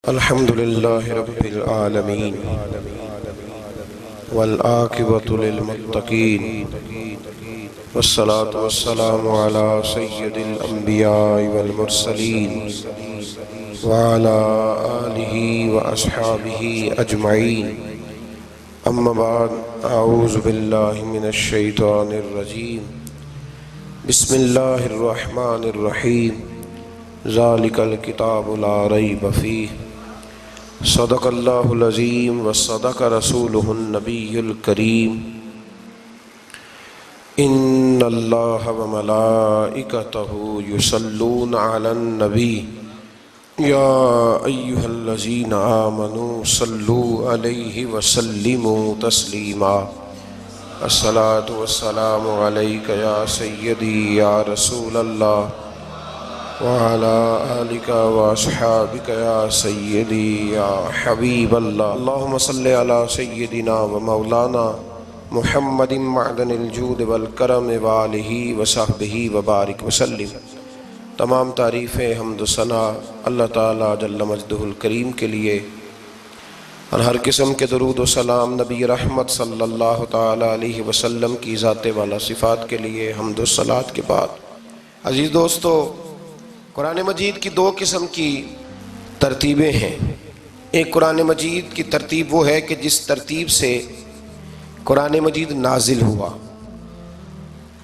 الحمد لله رب العالمين والعاقبة للمتقين والصلاة والسلام على سيد الأنبياء والمرسلين وعلى آله وأصحابه أجمعين أما بعد أعوذ بالله من الشيطان الرجيم بسم الله الرحمن الرحيم ذلك الكتاب لا ريب فيه صدق اللہ العظیم وصدق رسولہ النبی الکریم ان اللہ وملائکتہ یصلون علی النبی یا ایہا الذین آمنوا صلوا علیہ وسلموا تسلیما الصلاة والسلام علیک یا سیدی یا رسول اللہ وعلى آلك وأصحابك يا سيدي يا حبيب الله اللهم صل على سيدنا ومولانا محمد معدن الجود والکرم وآلہ وصحبہ وبارک وسلم۔ تمام تعریفیں حمد و ثنا اللہ تعالیٰ جل مجدہ الکریم کے لیے اور ہر قسم کے درود و سلام نبی رحمت صلی اللہ تعالیٰ علیہ وسلم کی ذات والا صفات کے لیے حمد و صلات کے بعد، عزیز دوستو، قرآن مجید کی دو قسم کی ترتیبیں ہیں۔ ایک قرآن مجید کی ترتیب وہ ہے کہ جس ترتیب سے قرآن مجید نازل ہوا،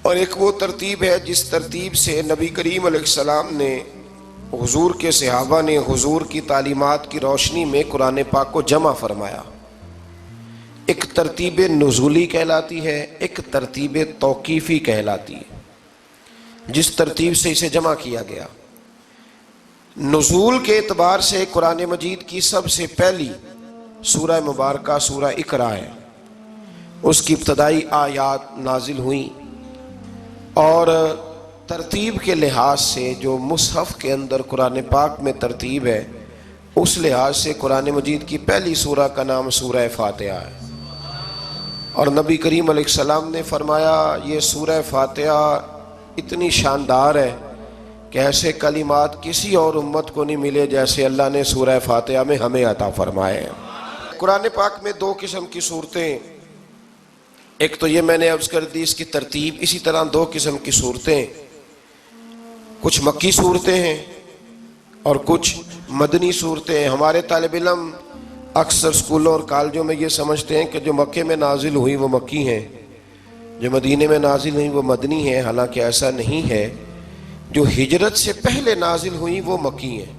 اور ایک وہ ترتیب ہے جس ترتیب سے نبی کریم علیہ السلام نے، حضور کے صحابہ نے حضور کی تعلیمات کی روشنی میں قرآن پاک کو جمع فرمایا۔ ایک ترتیب نزولی کہلاتی ہے، ایک ترتیب توقیفی کہلاتی ہے۔ جس ترتیب سے اسے جمع کیا گیا، نزول کے اعتبار سے قرآن مجید کی سب سے پہلی سورہ مبارکہ سورہ اقرا ہے۔ اس کی ابتدائی آیات نازل ہوئیں، اور ترتیب کے لحاظ سے جو مصحف کے اندر قرآن پاک میں ترتیب ہے، اس لحاظ سے قرآن مجید کی پہلی سورہ کا نام سورہ فاتحہ ہے۔ اور نبی کریم علیہ السلام نے فرمایا یہ سورہ فاتحہ اتنی شاندار ہے کہ ایسے کلمات کسی اور امت کو نہیں ملے جیسے اللہ نے سورہ فاتحہ میں ہمیں عطا فرمائے ہیں۔ قرآن پاک میں دو قسم کی صورتیں، ایک تو یہ میں نے عرض کر دی اس کی ترتیب، اسی طرح دو قسم کی صورتیں، کچھ مکی صورتیں ہیں اور کچھ مدنی صورتیں ہیں۔ ہمارے طالب علم اکثر اسکولوں اور کالجوں میں یہ سمجھتے ہیں کہ جو مکے میں نازل ہوئی وہ مکی ہیں، جو مدینے میں نازل ہوئی وہ مدنی ہیں، حالانکہ ایسا نہیں ہے۔ جو ہجرت سے پہلے نازل ہوئی وہ مکی ہیں،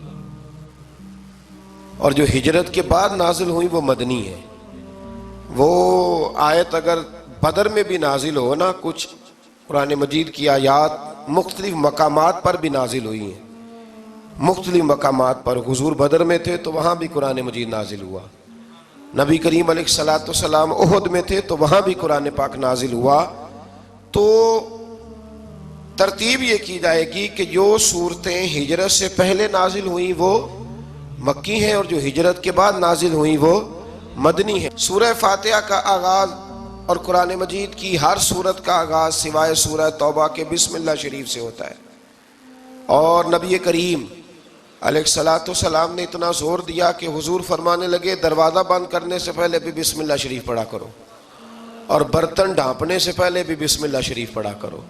اور جو ہجرت کے بعد نازل ہوئی وہ مدنی ہیں۔ وہ آیت اگر بدر میں بھی نازل ہو نا، کچھ قرآن مجید کی آیات مختلف مقامات پر بھی نازل ہوئی ہیں، مختلف مقامات پر۔ حضور بدر میں تھے تو وہاں بھی قرآن مجید نازل ہوا، نبی کریم علیہ السلام احد میں تھے تو وہاں بھی قرآن پاک نازل ہوا۔ تو ترتیب یہ کی جائے گی کہ جو صورتیں ہجرت سے پہلے نازل ہوئیں وہ مکی ہیں، اور جو ہجرت کے بعد نازل ہوئیں وہ مدنی ہیں۔ سورہ فاتحہ کا آغاز اور قرآن مجید کی ہر سورت کا آغاز سوائے سورہ توبہ کے بسم اللہ شریف سے ہوتا ہے، اور نبی کریم علیہ السلام نے اتنا زور دیا کہ حضور فرمانے لگے دروازہ بند کرنے سے پہلے بھی بسم اللہ شریف پڑھا کرو، اور برتن ڈھانپنے سے پہلے بھی بسم اللہ شریف پڑھا کرو۔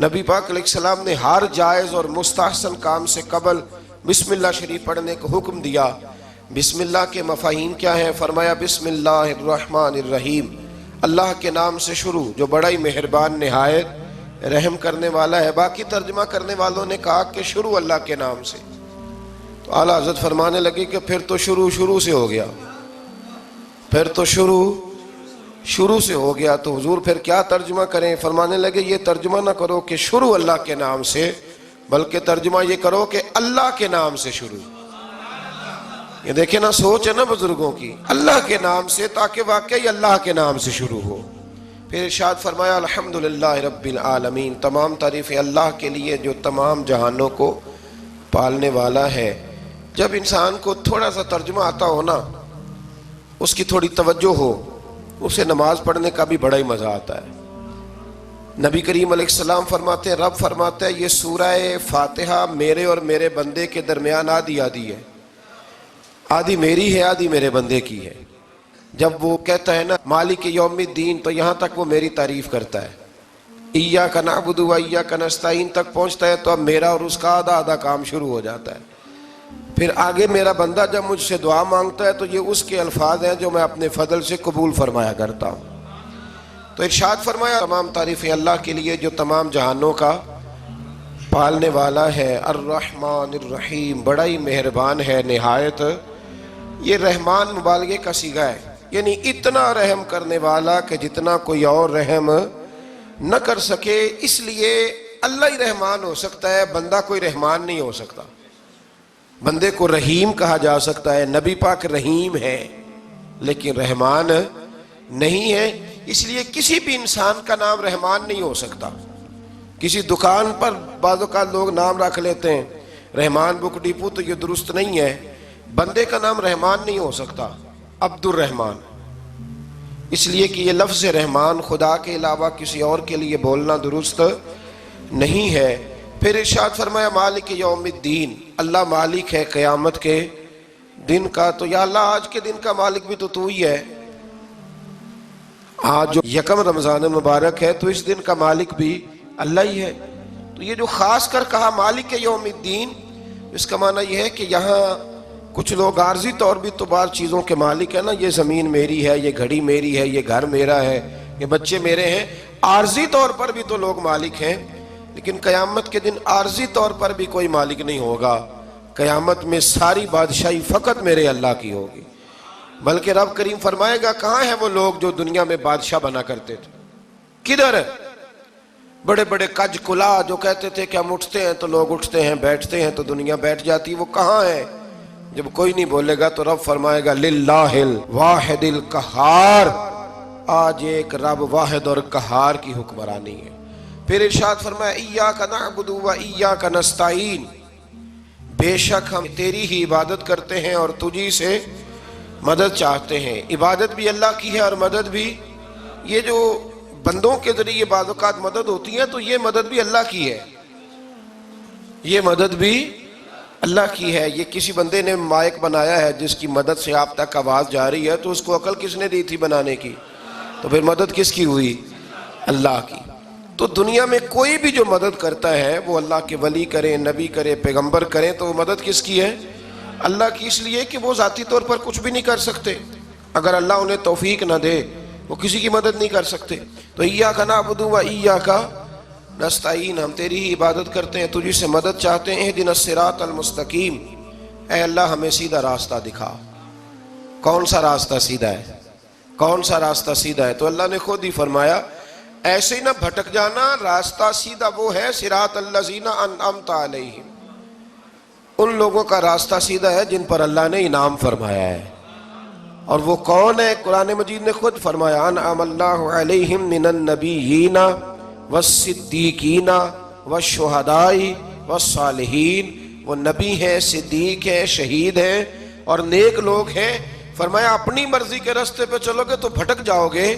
نبی پاک علیہ السلام نے ہر جائز اور مستحسن کام سے قبل بسم اللہ شریف پڑھنے کا حکم دیا۔ بسم اللہ کے مفاہیم کیا ہیں؟ فرمایا بسم اللہ الرحمن الرحیم، اللہ کے نام سے شروع جو بڑا ہی مہربان نہایت رحم کرنے والا ہے۔ باقی ترجمہ کرنے والوں نے کہا کہ شروع اللہ کے نام سے، تو اعلیٰ حضرت فرمانے لگے کہ پھر تو شروع سے ہو گیا، پھر تو شروع سے ہو گیا، تو حضور پھر کیا ترجمہ کریں؟ فرمانے لگے یہ ترجمہ نہ کرو کہ شروع اللہ کے نام سے، بلکہ ترجمہ یہ کرو کہ اللہ کے نام سے شروع۔ یہ دیکھیں نا، سوچ ہے نا بزرگوں کی، اللہ کے نام سے، تاکہ واقعی اللہ کے نام سے شروع ہو۔ پھر ارشاد فرمایا الحمدللہ رب العالمین، تمام تعریفیں اللہ کے لیے جو تمام جہانوں کو پالنے والا ہے۔ جب انسان کو تھوڑا سا ترجمہ آتا ہو نا، اس کی تھوڑی توجہ ہو، اسے نماز پڑھنے کا بھی بڑا ہی مزہ آتا ہے۔ نبی کریم علیہ السلام فرماتے ہیں، رب فرماتا ہے یہ سورہ فاتحہ میرے اور میرے بندے کے درمیان آدھی ہے، آدھی میری ہے آدھی میرے بندے کی ہے. جب وہ کہتا ہے نا مالک یوم الدین تو یہاں تک وہ میری تعریف کرتا ہے. ایاک نعبد و ایاک نستعین تک پہنچتا ہے تو اب میرا اور اس کا آدھا آدھا کام شروع ہو جاتا ہے. پھر آگے میرا بندہ جب مجھ سے دعا مانگتا ہے تو یہ اس کے الفاظ ہیں جو میں اپنے فضل سے قبول فرمایا کرتا ہوں. تو ارشاد فرمایا تمام تعریفیں اللہ کے لیے جو تمام جہانوں کا پالنے والا ہے. الرحمن الرحیم، بڑا ہی مہربان ہے نہایت. یہ رحمان مبالغے کا صیغہ ہے، یعنی اتنا رحم کرنے والا کہ جتنا کوئی اور رحم نہ کر سکے. اس لیے اللہ ہی رحمان ہو سکتا ہے، بندہ کوئی رحمان نہیں ہو سکتا. بندے کو رحیم کہا جا سکتا ہے، نبی پاک رحیم ہے لیکن رحمان نہیں ہے. اس لیے کسی بھی انسان کا نام رحمان نہیں ہو سکتا. کسی دکان پر بعض اوقات لوگ نام رکھ لیتے ہیں رحمان بک ڈپو، تو یہ درست نہیں ہے. بندے کا نام رحمان نہیں ہو سکتا، عبد الرحمان. اس لیے کہ یہ لفظ رحمان خدا کے علاوہ کسی اور کے لیے بولنا درست نہیں ہے. پھر ارشاد فرمایا مالک یوم الدین، اللہ مالک ہے قیامت کے دن کا. تو یا اللہ آج کے دن کا مالک بھی تو ہی ہے. آج جو یکم رمضان مبارک ہے تو اس دن کا مالک بھی اللہ ہی ہے. تو یہ جو خاص کر کہا مالک یوم الدین، اس کا معنی یہ ہے کہ یہاں کچھ لوگ عارضی طور بھی تو بعض چیزوں کے مالک ہیں نا. یہ زمین میری ہے، یہ گھڑی میری ہے، یہ گھر میرا ہے، یہ بچے میرے ہیں. عارضی طور پر بھی تو لوگ مالک ہیں، لیکن قیامت کے دن عارضی طور پر بھی کوئی مالک نہیں ہوگا. قیامت میں ساری بادشاہی فقط میرے اللہ کی ہوگی. بلکہ رب کریم فرمائے گا کہاں ہیں وہ لوگ جو دنیا میں بادشاہ بنا کرتے تھے؟ کدھر؟ بڑے بڑے کج کلا جو کہتے تھے کہ ہم اٹھتے ہیں تو لوگ اٹھتے ہیں، بیٹھتے ہیں تو دنیا بیٹھ جاتی، وہ کہاں ہے؟ جب کوئی نہیں بولے گا تو رب فرمائے گا للہ الواحد القہار، آج ایک رب واحد اور قہار کی حکمرانی ہے. پھر ارشاد فرمایا ایاک نعبد و ایاک نستعین، بے شک ہم تیری ہی عبادت کرتے ہیں اور تجھی سے مدد چاہتے ہیں. عبادت بھی اللہ کی ہے اور مدد بھی. یہ جو بندوں کے ذریعے بعض اوقات مدد ہوتی ہے تو یہ مدد بھی اللہ کی ہے، یہ مدد بھی اللہ کی ہے. یہ کسی بندے نے مائک بنایا ہے جس کی مدد سے آپ تک آواز جا رہی ہے، تو اس کو عقل کس نے دی تھی بنانے کی؟ تو پھر مدد کس کی ہوئی؟ اللہ کی. تو دنیا میں کوئی بھی جو مدد کرتا ہے وہ اللہ کے ولی کریں، نبی کرے، پیغمبر کریں، تو وہ مدد کس کی ہے؟ اللہ کی. اس لیے کہ وہ ذاتی طور پر کچھ بھی نہیں کر سکتے. اگر اللہ انہیں توفیق نہ دے وہ کسی کی مدد نہیں کر سکتے. تو ایاک نعبد و ایاک نستعین، ہم تیری ہی عبادت کرتے ہیں، تجھی سے مدد چاہتے ہیں. اہدنا الصراط المستقیم، اے اللہ ہمیں سیدھا راستہ دکھا. کون سا راستہ سیدھا ہے؟ کون سا راستہ سیدھا ہے؟ تو اللہ نے خود ہی فرمایا ایسے ہی نہ بھٹک جانا، راستہ سیدھا وہ ہے صراط الذین انعمت علیہم، ان لوگوں کا راستہ سیدھا ہے جن پر اللہ نے انعام فرمایا ہے. اور وہ کون ہے؟ قرآن مجید نے خود فرمایا انعم اللہ علیہم من النبیین والصدیقین والشہداء والصالحین. وہ نبی ہیں، صدیق ہیں، شہید ہیں اور نیک لوگ ہیں. فرمایا اپنی مرضی کے راستے پہ چلو گے تو بھٹک جاؤ گے.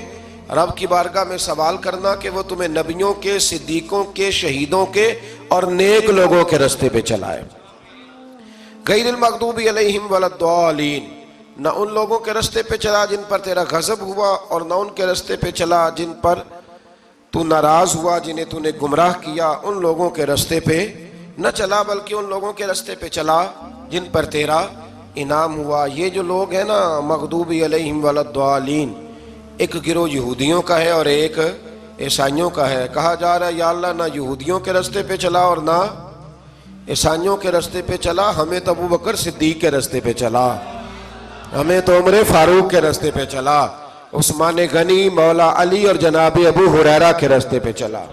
رب کی بارگاہ میں سوال کرنا کہ وہ تمہیں نبیوں کے، صدیقوں کے، شہیدوں کے اور نیک لوگوں کے راستے پہ چلائے. غیر المغضوب علیہم ولا الضالین، نہ ان لوگوں کے راستے پہ چلا جن پر تیرا غضب ہوا، اور نہ ان کے راستے پہ چلا جن پر تو ناراض ہوا، جنہیں تو نے گمراہ کیا. ان لوگوں کے راستے پہ نہ چلا بلکہ ان لوگوں کے راستے پہ چلا جن پر تیرا انعام ہوا. یہ جو لوگ ہیں نا مغضوب علیہم ولا الضالین، ایک گروہ یہودیوں کا ہے اور ایک عیسائیوں کا ہے. کہا جا رہا ہے یا اللہ نہ یہودیوں کے راستے پہ چلا اور نہ عیسائیوں کے راستے پہ چلا، ہمیں تو ابو بکر صدیق کے راستے پہ چلا، ہمیں تو عمر فاروق کے راستے پہ چلا، عثمان غنی، مولا علی اور جناب ابو ہریرہ کے راستے پہ چلا.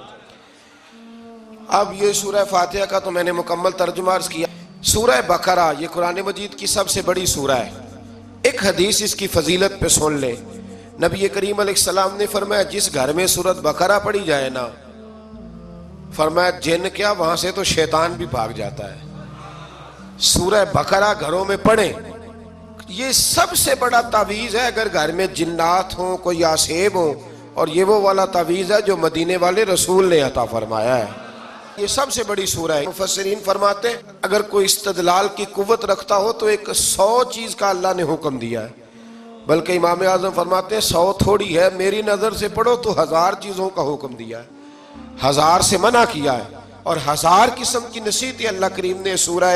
اب یہ سورہ فاتحہ کا تو میں نے مکمل ترجمہ عرض کیا. سورہ بقرہ یہ قرآن مجید کی سب سے بڑی سورہ ہے. ایک حدیث اس کی فضیلت پہ سن لیں. نبی کریم علیہ السلام نے فرمایا جس گھر میں سورۃ بقرہ پڑھی جائے نا، فرمایا جن کیا وہاں سے تو شیطان بھی بھاگ جاتا ہے. سورہ بقرہ گھروں میں پڑھیں، یہ سب سے بڑا تعویذ ہے. اگر گھر میں جنات ہوں، کوئی آسیب ہوں، اور یہ وہ والا تعویذ ہے جو مدینے والے رسول نے عطا فرمایا ہے. یہ سب سے بڑی سورہ ہے۔ مفسرین فرماتے ہیں اگر کوئی استدلال کی قوت رکھتا ہو تو ایک 100 چیز کا اللہ نے حکم دیا ہے، بلکہ امام اعظم فرماتے ہیں 100 تھوڑی ہے، میری نظر سے پڑھو تو 1000 چیزوں کا حکم دیا ہے، 1000 سے منع کیا ہے، اور 1000 قسم کی نصیحتیں اللہ کریم نے سورہ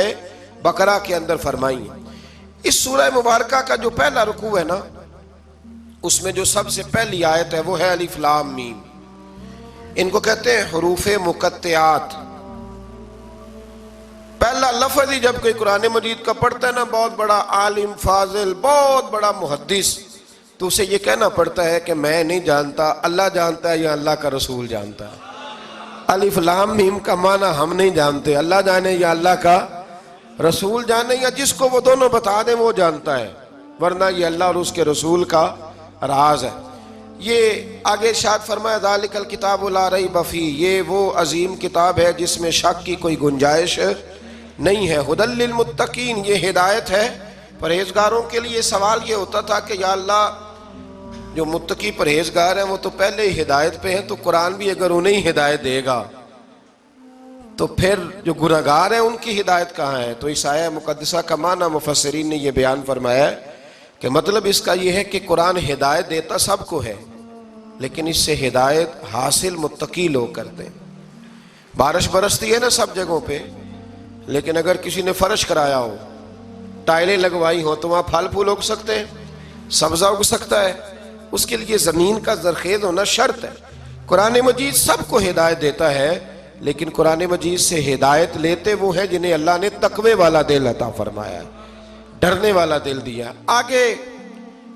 بقرہ کے اندر فرمائی ہیں۔ اس سورہ مبارکہ کا جو پہلا رکوع ہے نا، اس میں جو سب سے پہلی آیت ہے وہ ہے الف لام میم۔ ان کو کہتے ہیں حروف مقطعات۔ پہلا لفظ ہی جب کوئی قرآن مجید کا پڑھتا ہے نا، بہت بڑا عالم فاضل، بہت بڑا محدث، تو اسے یہ کہنا پڑتا ہے کہ میں نہیں جانتا، اللہ جانتا ہے یا اللہ کا رسول جانتا ہے۔ الف لام میم کا معنی ہم نہیں جانتے، اللہ جانے یا اللہ کا رسول جانے، یا جس کو وہ دونوں بتا دیں وہ جانتا ہے، ورنہ یہ اللہ اور اس کے رسول کا راز ہے۔ یہ آگے ارشاد فرمایا ذالک الکتاب لا ریب فیہ، یہ وہ عظیم کتاب ہے جس میں شک کی کوئی گنجائش نہیں ہے۔ ھدی للمتقین، یہ ہدایت ہے پرہیزگاروں کے لیے۔ سوال یہ ہوتا تھا کہ یا اللہ جو متقی پرہیزگار ہیں وہ تو پہلے ہی ہدایت پہ ہیں، تو قرآن بھی اگر انہیں ہدایت دے گا تو پھر جو گنہگار ہیں ان کی ہدایت کہاں ہے؟ تو اس آیہ مقدسہ کا معنی مفسرین نے یہ بیان فرمایا ہے کہ مطلب اس کا یہ ہے کہ قرآن ہدایت دیتا سب کو ہے، لیکن اس سے ہدایت حاصل متقی لوگ کرتے ہیں۔ بارش برستی ہے نا سب جگہوں پہ، لیکن اگر کسی نے فرش کرایا ہو، ٹائلیں لگوائی ہو، تو وہاں پھل پھول اگ سکتے ہیں، سبزہ اگ سکتا ہے، اس کے لیے زمین کا زرخیز ہونا شرط ہے۔ قرآن مجید سب کو ہدایت دیتا ہے، لیکن قرآن مجید سے ہدایت لیتے وہ ہیں جنہیں اللہ نے تقوی والا دل عطا فرمایا ہے، ڈرنے والا دل دیا۔ آگے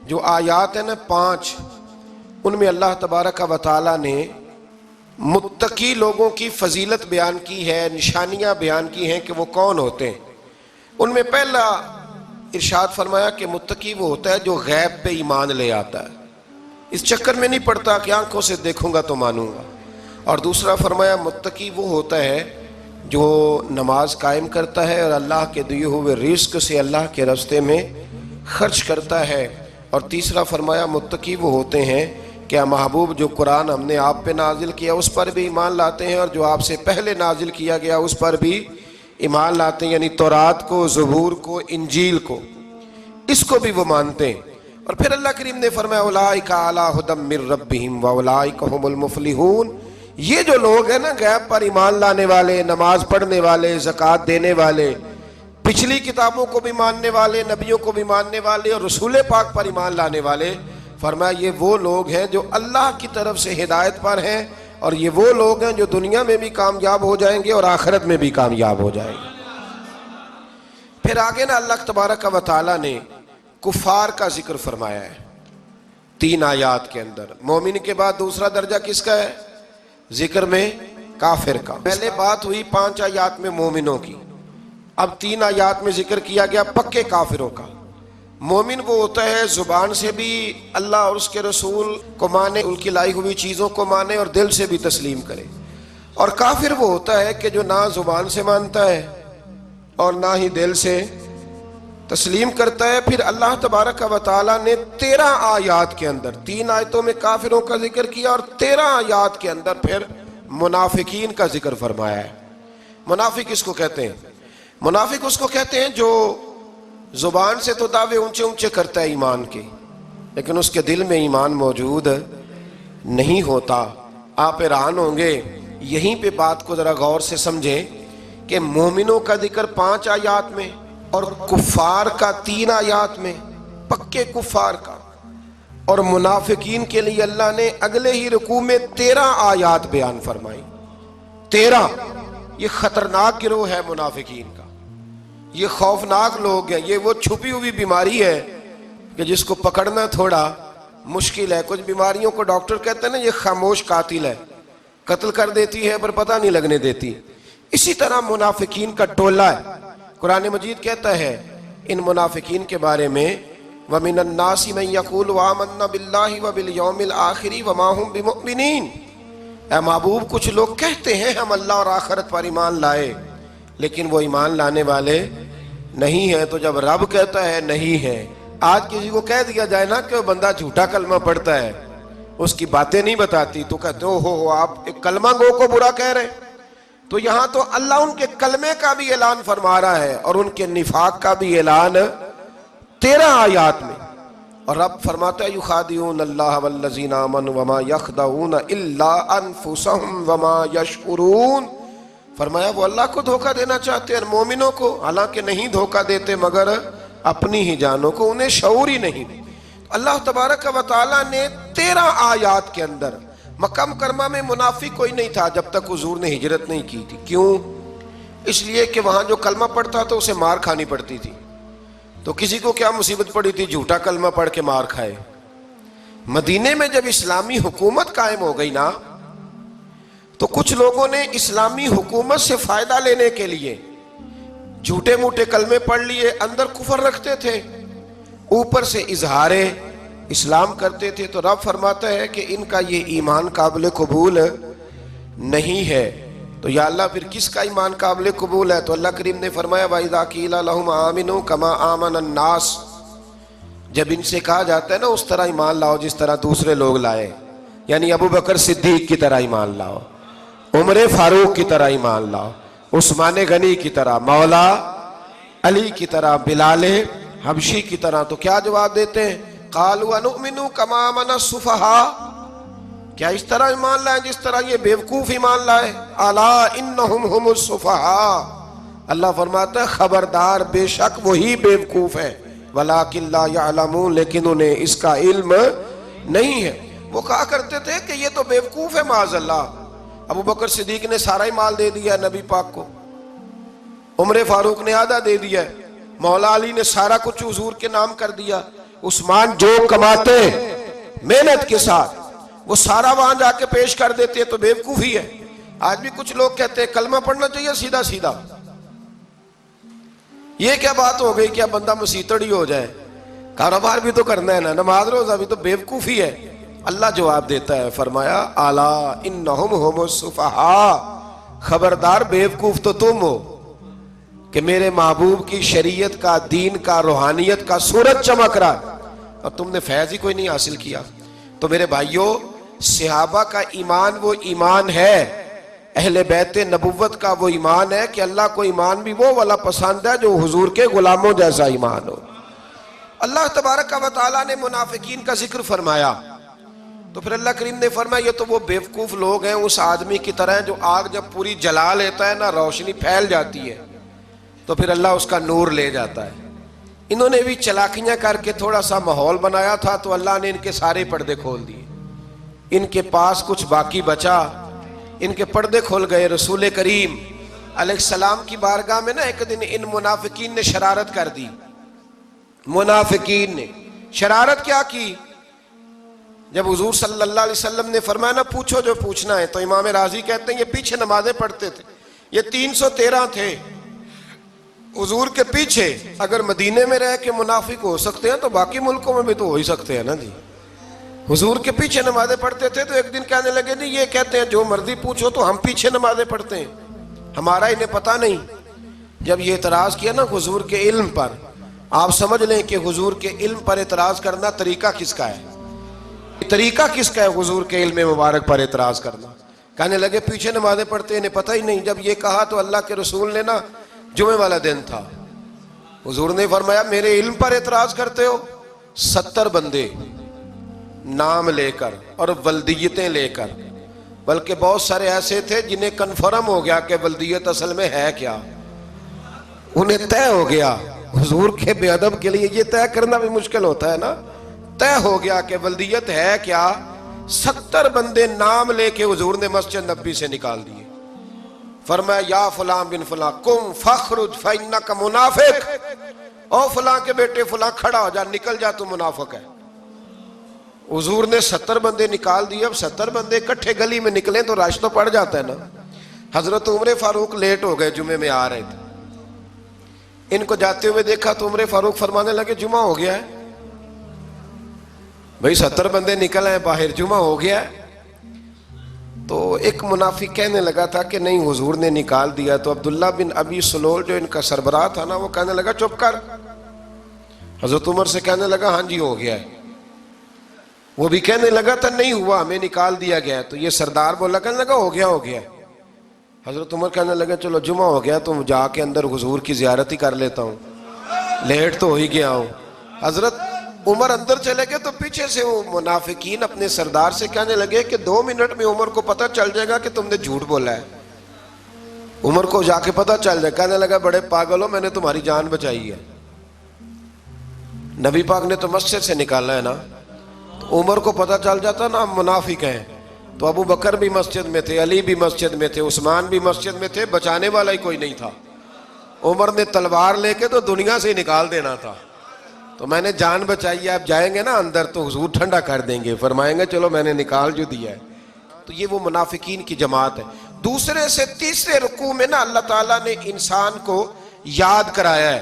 جو آیات ہیں نا 5، ان میں اللہ تبارک و تعالیٰ نے متقی لوگوں کی فضیلت بیان کی ہے، نشانیاں بیان کی ہیں کہ وہ کون ہوتے ہیں۔ ان میں پہلا ارشاد فرمایا کہ متقی وہ ہوتا ہے جو غیب پہ ایمان لے آتا ہے، اس چکر میں نہیں پڑتا کہ آنکھوں سے دیکھوں گا تو مانوں گا۔ اور دوسرا فرمایا متقی وہ ہوتا ہے جو نماز قائم کرتا ہے اور اللہ کے دیے ہوئے رزق سے اللہ کے راستے میں خرچ کرتا ہے۔ اور تیسرا فرمایا متقی وہ ہوتے ہیں کہ محبوب جو قرآن ہم نے آپ پہ نازل کیا اس پر بھی ایمان لاتے ہیں، اور جو آپ سے پہلے نازل کیا گیا اس پر بھی ایمان لاتے ہیں، یعنی تورات کو، زبور کو، انجیل کو، اس کو بھی وہ مانتے ہیں۔ اور پھر اللہ کریم نے فرمایا اولئک علی ھدی من ربہم واولئک ھم المفلحون، یہ جو لوگ ہیں نا غیب پر ایمان لانے والے، نماز پڑھنے والے، زکوٰۃ دینے والے، پچھلی کتابوں کو بھی ماننے والے، نبیوں کو بھی ماننے والے، اور رسول پاک پر ایمان لانے والے، فرمایا یہ وہ لوگ ہیں جو اللہ کی طرف سے ہدایت پر ہیں، اور یہ وہ لوگ ہیں جو دنیا میں بھی کامیاب ہو جائیں گے اور آخرت میں بھی کامیاب ہو جائیں گے۔ پھر آگے نا اللہ تبارک و تعالیٰ نے کفار کا ذکر فرمایا ہے 3 آیات کے اندر۔ مومن کے بعد دوسرا درجہ کس کا ہے؟ ذکر میں کافر کا۔ پہلے بات ہوئی 5 آیات میں مومنوں کی، اب 3 آیات میں ذکر کیا گیا پکے کافروں کا۔ مومن وہ ہوتا ہے زبان سے بھی اللہ اور اس کے رسول کو مانے، ان کی لائی ہوئی چیزوں کو مانے، اور دل سے بھی تسلیم کرے۔ اور کافر وہ ہوتا ہے کہ جو نہ زبان سے مانتا ہے اور نہ ہی دل سے تسلیم کرتا ہے۔ پھر اللہ تبارک و تعالیٰ نے 13 آیات کے اندر، 3 آیتوں میں کافروں کا ذکر کیا، اور 13 آیات کے اندر پھر منافقین کا ذکر فرمایا ہے۔ منافق اس کو کہتے ہیں، منافق اس کو کہتے ہیں جو زبان سے تو دعوے اونچے اونچے کرتا ہے ایمان کے، لیکن اس کے دل میں ایمان موجود نہیں ہوتا۔ آپ حیران ہوں گے، یہیں پہ بات کو ذرا غور سے سمجھیں کہ مومنوں کا ذکر 5 آیات میں اور کفار کا 3 آیات میں، پکے کفار کا، اور منافقین کے لیے اللہ نے اگلے ہی رکوع میں 13 آیات بیان فرمائی۔ 13، یہ خطرناک گروہ ہے منافقین کا، یہ خوفناک لوگ ہیں، یہ وہ چھپی ہوئی بیماری ہے کہ جس کو پکڑنا تھوڑا مشکل ہے۔ کچھ بیماریوں کو ڈاکٹر کہتے ہیں نا یہ خاموش قاتل ہے، قتل کر دیتی ہے پر پتہ نہیں لگنے دیتی۔ اسی طرح منافقین کا ٹولہ ہے۔ قرآن مجید کہتا ہے ان منافقین کے بارے میں وَمِنَ النَّاسِ مَن يَقُولُ آمَنَّا بِاللَّهِ وَبِالْيَوْمِ الْآخِرِ وَمَا هُمْ بِمُؤْمِنِينَ، اے محبوب کچھ لوگ کہتے ہیں ہم اللہ اور آخرت پر ایمان لائے، لیکن وہ ایمان لانے والے نہیں ہیں۔ تو جب رب کہتا ہے نہیں ہے، آج کسی کو کہہ دیا جائے نا کہ وہ بندہ جھوٹا کلمہ پڑھتا ہے، اس کی باتیں نہیں بتاتی، تو کہتے ہو آپ ایک کلمہ گو کو برا کہہ رہے ہیں۔ تو یہاں تو اللہ ان کے کلمے کا بھی اعلان فرما رہا ہے اور ان کے نفاق کا بھی اعلان 13 آیات میں. اور رب فرماتا ہے یخادعون اللہ والذین آمنوا وما یخدعون الا انفسهم وما یشعرون. فرمایا وہ اللہ کو دھوکہ دینا چاہتے ہیں مومنوں کو، حالانکہ نہیں دھوکہ دیتے مگر اپنی ہی جانوں کو، انہیں شعور ہی نہیں. اللہ تبارک و تعالیٰ نے 13 آیات کے اندر مکہ مکرمہ میں منافق کوئی نہیں تھا جب تک حضور نے ہجرت نہیں کی تھی. کیوں؟ اس لیے کہ وہاں جو کلمہ پڑھتا تھا اسے مار کھانی پڑتی تھی. تو کسی کو کیا مصیبت پڑی تھی جھوٹا کلمہ پڑھ کے مار کھائے. مدینے میں جب اسلامی حکومت قائم ہو گئی نا تو کچھ لوگوں نے اسلامی حکومت سے فائدہ لینے کے لیے جھوٹے موٹے کلمے پڑھ لیے، اندر کفر رکھتے تھے، اوپر سے اظہار اسلام کرتے تھے. تو رب فرماتا ہے کہ ان کا یہ ایمان قابل قبول نہیں ہے. تو یا اللہ پھر کس کا ایمان قابل قبول ہے؟ تو اللہ کریم نے فرمایا وَإِذَا قِيلَ لَهُمْ آمِنُوا كَمَا آمَنَ النَّاسِ. جب ان سے کہا جاتا ہے نا اس طرح ایمان لاؤ جس طرح دوسرے لوگ لائے، یعنی ابو بکر صدیق کی طرح ایمان لاؤ، عمر فاروق کی طرح ایمان لاؤ، عثمان غنی کی طرح، مولا علی کی طرح، بلال حبشی کی طرح، تو کیا جواب دیتے ہیں؟ قالوا نؤمن كما آمن السفهاء. کیا اس طرح ایمان لائے جس طرح یہ بیوقوف ایمان لائے؟ الا انہم هم السفهاء. اللہ فرماتا ہے خبردار، بے شک وہی بیوقوف ہے، ولکن لا يعلمون، لیکن انہیں اس کا علم نہیں ہے. وہ کہا کرتے تھے کہ یہ تو بیوقوف ہے معاذ اللہ. ابو بکر صدیق نے سارا ہی مال دے دیا نبی پاک کو، عمر فاروق نے آدھا دے دیا، مولا علی نے سارا کچھ حضور کے نام کر دیا، عثمان جو کماتے محنت کے ساتھ وہ سارا وہاں جا کے پیش کر دیتے، تو بیوقوفی ہے. آج بھی کچھ لوگ کہتے ہیں کلمہ پڑھنا چاہیے سیدھا سیدھا. یہ کیا بات ہو گئی کہ بندہ مسیتڑی ہو جائے؟ کاروبار بھی تو کرنا ہے نا، نماز روزہ بھی، تو بیوقوفی ہے. اللہ جواب دیتا ہے، فرمایا الا انہم هم السفہاء، خبردار بیوقوف تو تم ہو کہ میرے محبوب کی شریعت کا، دین کا، روحانیت کا سورج چمک رہا ہے اور تم نے فیض ہی کوئی نہیں حاصل کیا. تو میرے بھائیوں، صحابہ کا ایمان وہ ایمان ہے، اہل بیت نبوت کا وہ ایمان ہے کہ اللہ کو ایمان بھی وہ والا پسند ہے جو حضور کے غلاموں جیسا ایمان ہو. اللہ تبارک و تعالیٰ نے منافقین کا ذکر فرمایا تو پھر اللہ کریم نے فرمایا یہ تو وہ بیوقوف لوگ ہیں اس آدمی کی طرح جو آگ جب پوری جلا لیتا ہے نا روشنی پھیل جاتی ہے تو پھر اللہ اس کا نور لے جاتا ہے. انہوں نے بھی چلاکیاں کر کے تھوڑا سا ماحول بنایا تھا تو اللہ نے ان کے سارے پردے کھول دیے. ان کے پاس کچھ باقی بچا، ان کے پردے کھول گئے. رسول کریم علیہ السلام کی بارگاہ میں نا ایک دن ان منافقین نے شرارت کر دی. منافقین نے شرارت کیا کی؟ جب حضور صلی اللہ علیہ وسلم نے فرمایا نا پوچھو جو پوچھنا ہے، تو امام راضی کہتے ہیں یہ پیچھے نمازیں پڑھتے تھے، یہ 313 تھے حضور کے پیچھے. اگر مدینے میں رہ کے منافق ہو سکتے ہیں تو باقی ملکوں میں بھی تو ہو ہی سکتے ہیں نا جی. حضور کے پیچھے نمازیں پڑھتے تھے تو ایک دن کہنے لگے نہیں یہ کہتے ہیں جو مرضی پوچھو تو ہم پیچھے نمازیں پڑھتے ہیں، ہمارا انہیں پتہ نہیں. جب یہ اعتراض کیا نا حضور کے علم پر، آپ سمجھ لیں کہ حضور کے علم پر اعتراض کرنا طریقہ کس کا ہے؟ طریقہ کس کا ہے حضور کے علم مبارک پر اعتراض کرنا؟ کہنے لگے پیچھے نمازیں پڑھتے انہیں پتہ ہی نہیں. جب یہ کہا تو اللہ کے رسول نے نا، جمعے والا دن تھا، حضور نے فرمایا میرے علم پر اعتراض کرتے ہو؟ 70 بندے نام لے کر اور ولدیتیں لے کر، بلکہ بہت سارے ایسے تھے جنہیں کنفرم ہو گیا کہ ولدیت اصل میں ہے کیا، انہیں طے ہو گیا. حضور کے بے ادب کے لیے یہ طے کرنا بھی مشکل ہوتا ہے نا. طے ہو گیا کہ ولدیت ہے کیا. 70 بندے نام لے کے حضور نے مسجد نبی سے نکال دیے. فرمایا یا فلاں بن فلاں قم فخرج فإنک منافق، او فلاں کے بیٹے فلاں کھڑا ہو جا، نکل جا، تو منافق ہے. حضور نے 70 بندے نکال دیے. اب 70 بندے اکٹھے گلی میں نکلیں تو رش تو پڑ جاتا ہے نا. حضرت عمر فاروق لیٹ ہو گئے، جمعے میں آ رہے تھے. ان کو جاتے ہوئے دیکھا تو عمر فاروق فرمانے لگے جمعہ ہو گیا ہے بھئی، 70 بندے نکل آئے باہر، جمعہ ہو گیا ہے. تو ایک منافق کہنے لگا تھا کہ نہیں حضور نے نکال دیا. تو عبداللہ بن ابی سلول جو ان کا سربراہ تھا نا، وہ کہنے لگا چپ کر. حضرت عمر سے کہنے لگا ہاں جی ہو گیا ہے. وہ بھی کہنے لگا تھا نہیں ہوا، ہمیں نکال دیا گیا ہے. تو یہ سردار بولا، کہنے لگا ہو گیا ہو گیا. حضرت عمر کہنے لگے چلو جمعہ ہو گیا تو جا کے اندر حضور کی زیارت ہی کر لیتا ہوں، لیٹ تو ہو ہی گیا ہوں۔ حضرت عمر اندر چلے گئے تو پیچھے سے وہ منافقین اپنے سردار سے کہنے لگے کہ 2 منٹ میں عمر کو پتہ چل جائے گا کہ تم نے جھوٹ بولا ہے۔ عمر کو جا کے پتہ چل جائے، کہنے لگا بڑے پاگل ہو، میں نے تمہاری جان بچائی ہے، نبی پاک نے تو مسجد سے نکالا ہے نا۔ تو عمر کو پتہ چل جاتا نا ہم منافق ہیں، تو ابو بکر بھی مسجد میں تھے، علی بھی مسجد میں تھے، عثمان بھی مسجد میں تھے، بچانے والا ہی کوئی نہیں تھا۔ عمر نے تلوار لے کے تو دنیا سے ہی نکال دینا تھا، تو میں نے جان بچائی ہے، آپ جائیں گے نا اندر تو حضور ٹھنڈا کر دیں گے، فرمائیں گے چلو میں نے نکال جو دیا ہے۔ تو یہ وہ منافقین کی جماعت ہے۔ دوسرے سے تیسرے رکوع میں نا اللہ تعالیٰ نے انسان کو یاد کرایا ہے